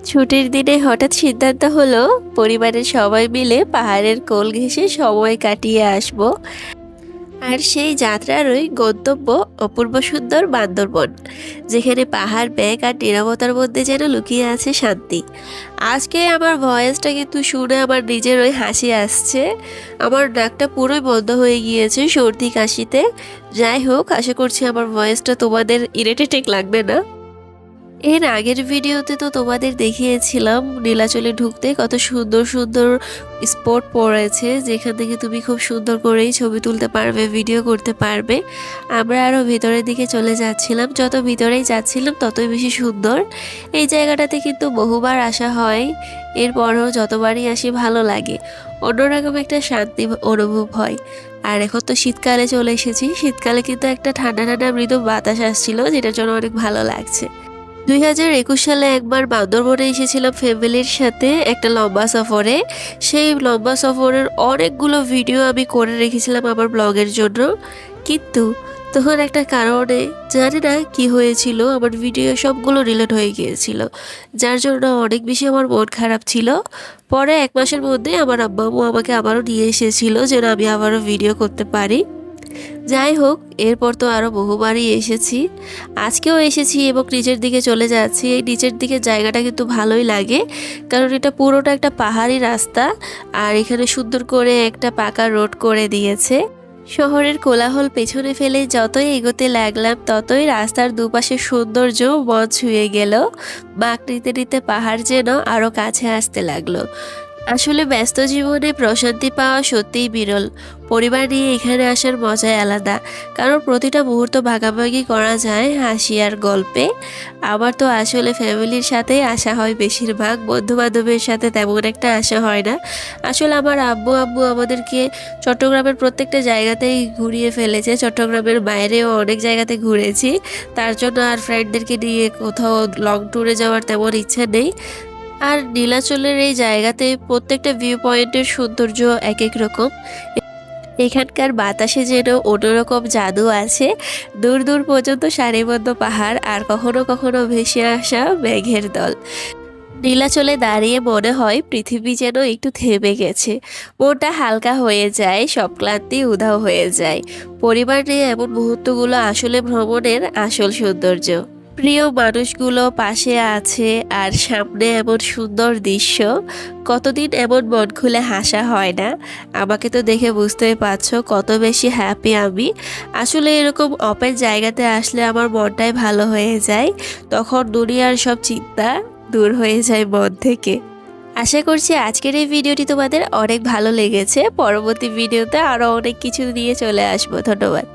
ছুটির দিনে হঠাৎ সিদ্ধান্ত হলো পরিবারের সবাই মিলে পাহাড়ের কোল ঘেঁষে সময় কাটিয়ে আসব। আর সেই যাত্রারই গন্তব্য অপূর্ব সুন্দর বান্দরবন, যেখানে পাহাড় ব্যাগ আর নিরবতার মধ্যে যেন লুকিয়ে আছে শান্তি। আজকে আমার ভয়েসটা কিন্তু শুনে আমার নিজেরই হাসি আসছে। আমার নাকটা পুরোই বন্ধ হয়ে গিয়েছে সর্দি কাশিতে। যাই হোক, আশা করছি আমার ভয়েসটা তোমাদের ইরিটেটিং লাগবে না। এর আগের ভিডিওতে তো তোমাদের দেখিয়েছিলাম নীলাচলে ঢুকতে কত সুন্দর সুন্দর স্পট পড়েছে, যেখান থেকে তুমি খুব সুন্দর করেই ছবি তুলতে পারবে, ভিডিও করতে পারবে। আমরা আরও ভিতরের দিকে চলে যাচ্ছিলাম, যত ভিতরেই যাচ্ছিলাম ততই বেশি সুন্দর। এই জায়গাটাতে কিন্তু বহুবার আসা হয়, এরপরও যতবারই আসি ভালো লাগে, অন্যরকম একটা শান্তি অনুভব হয়। আর এখন তো শীতকালে চলে এসেছি, শীতকালে কিন্তু একটা ঠান্ডা ঠান্ডা মৃদু বাতাস আসছিল, যেটার জন্য অনেক ভালো লাগছে। 2021 সালে একবার বান্দরবনে এসেছিলাম ফ্যামিলির সাথে একটা লম্বা সফরে। সেই লম্বা সফরের অনেকগুলো ভিডিও আমি করে রেখেছিলাম আমার ব্লগের জন্য, কিন্তু তখন একটা কারণে জানি না কি হয়েছিল, আমার ভিডিও সবগুলো ডিলিট হয়ে গিয়েছিল, যার জন্য অনেক বেশি আমার মন খারাপ ছিল। পরে 1 মাসের মধ্যে আমার আব্বা আম্মু আমাকে আবারও নিয়ে এসেছিল যেন আমি আবারও ভিডিও করতে পারি। যাই হোক, এরপর তো আরও বহুবারই এসেছি, আজকেও এসেছি এবং নিচের দিকে চলে যাচ্ছি। এই নিচের দিকে জায়গাটা কিন্তু ভালোই লাগে, কারণ এটা পুরোটা একটা পাহাড়ি রাস্তা, আর এখানে সুন্দর করে একটা পাকা রোড করে দিয়েছে। শহরের কোলাহল পেছনে ফেলে যতই এগোতে লাগলাম ততই রাস্তার দুপাশে সৌন্দর্য মন ছুঁয়ে গেল। বাঁক নিতে নিতে পাহাড় যেন আরও কাছে আসতে লাগলো। আসলে ব্যস্ত জীবনে প্রশান্তি পাওয়া সত্যিই বিরল। পরিবার নিয়ে এখানে আসার মজাই আলাদা, কারণ প্রতিটা মুহূর্ত ভাগাভাগি করা যায় হাসি আর গল্পে। আমার তো আসলে ফ্যামিলির সাথেই আসা হয় বেশিরভাগ, বন্ধু বান্ধবের সাথে তেমন একটা আসা হয় না। আসলে আমার আব্বু আমাদেরকে চট্টগ্রামের প্রত্যেকটা জায়গাতেই ঘুরিয়ে ফেলেছে, চট্টগ্রামের বাইরেও অনেক জায়গাতে ঘুরেছি, তার জন্য আর ফ্রেন্ডদেরকে নিয়ে কোথাও লং ট্যুরে যাওয়ার তেমন ইচ্ছা নেই। আর নীলাচলের এই জায়গাতে প্রত্যেকটা ভিউ পয়েন্টের সৌন্দর্য এক এক রকম। এখানকার বাতাসে যেন অন্যরকম জাদু আছে। দূর দূর পর্যন্ত সারিবদ্ধ পাহাড় আর কখনো কখনো ভেসে আসা মেঘের দল। নীলাচলে দাঁড়িয়ে মনে হয় পৃথিবী যেন একটু থেমে গেছে, মনটা হালকা হয়ে যায়, সব ক্লান্তি উধাও হয়ে যায়। পরিবার নিয়ে এমন মুহূর্তগুলো আসলে ভ্রমণের আসল সৌন্দর্য। প্রিয় মানুষগুলো পাশে আছে আর সামনে এমন সুন্দর দৃশ্য, কতদিন এমন মন খুলে হাসা হয় না। আমাকে তো দেখে বুঝতেই পারছো কত বেশি হ্যাপি আমি। আসলে এরকম ওপেন জায়গাতে আসলে আমার মনটাই ভালো হয়ে যায়, তখন দুনিয়ার সব চিন্তা দূর হয়ে যায় মন থেকে। আশা করছি আজকের এই ভিডিওটি তোমাদের অনেক ভালো লেগেছে। পরবর্তী ভিডিওতে আরও অনেক কিছু নিয়ে চলে আসবো। ধন্যবাদ।